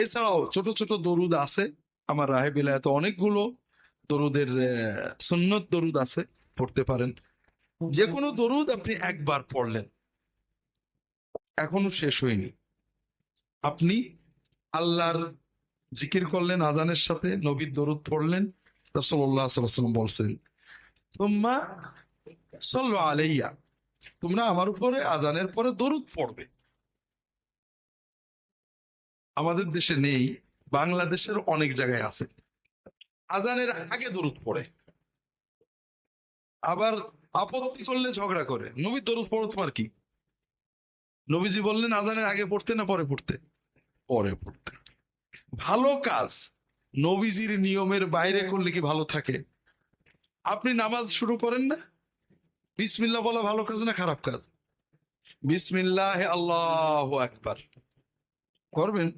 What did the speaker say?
এছাড়াও ছোট ছোট দরুদ আছে আমার রাহে বিলায়াতে, অনেকগুলো দরুদের সুন্নত দরুদ আছে, পড়তে পারেন। যে কোনো দরুদ আপনি একবার পড়লেন, এখনো শেষ হয়নি, আপনি আল্লাহর জিকির করলেন, আজানের সাথে নবীর দরুদ পড়লেন। রাসূলুল্লাহ সাল্লাল্লাহু আলাইহি ওয়াসাল্লাম বলছেন, তুম্মা সাল্লু আলাইয়া, তোমরা আমার উপরে আজানের পরে দরুদ পড়বে। আমাদের দেশে নেই, বাংলাদেশের অনেক জায়গায় আছে, আজানের আগে দরুদ পড়ে, আবার আপত্তি করলে ঝগড়া করে, নবীর দরুদ পড়ো তোমার কি? নবীজি বললেন আজানের আগে পড়তে না পরে পড়তে? পরে পড়তে। ভালো কাজ নবীজির নিয়মের বাইরে করলে কি ভালো থাকে? আপনি নামাজ শুরু করেন না, বিসমিল্লাহ বলা ভালো কাজ না খারাপ কাজ? বিসমিল্লাহ আল্লাহু আকবার করবেন,